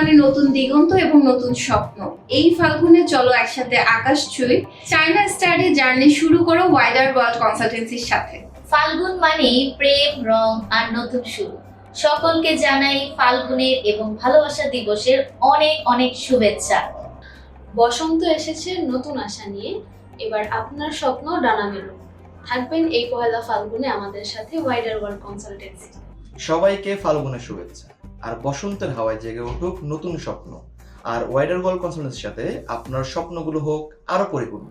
মানে নতুন দিগন্ত এবং নতুন স্বপ্ন। এই ফাল্গুনে চলো একসাথে আকাশ ছুঁই, চায়না স্টাডি জার্নি শুরু করো ওয়াইডার ওয়ার্ল্ড কনসালটেন্সির সাথে। ফাল্গুন মানেই প্রেম, রং আর নতুন শুরু। সকলকে জানাই ফাল্গুনের এবং ভালোবাসা দিবসের অনেক অনেক শুভেচ্ছা। বসন্ত এসেছে নতুন আশা নিয়ে, এবার আপনার স্বপ্ন ডানা মেলুক। থাকবেন এই পহেলা ফাল্গুনে আমাদের সাথে ওয়াইডার ওয়ার্ল্ড কনসালটেন্সি। সবাইকে ফাল্গুনের শুভেচ্ছা। আর বসন্তের হাওয়ায় জেগে উঠুক নতুন স্বপ্ন। আর ওয়াইডার ওয়ার্ল্ড কনসালটেন্সির সাথে আপনার স্বপ্নগুলো হোক আরো পরিপূর্ণ।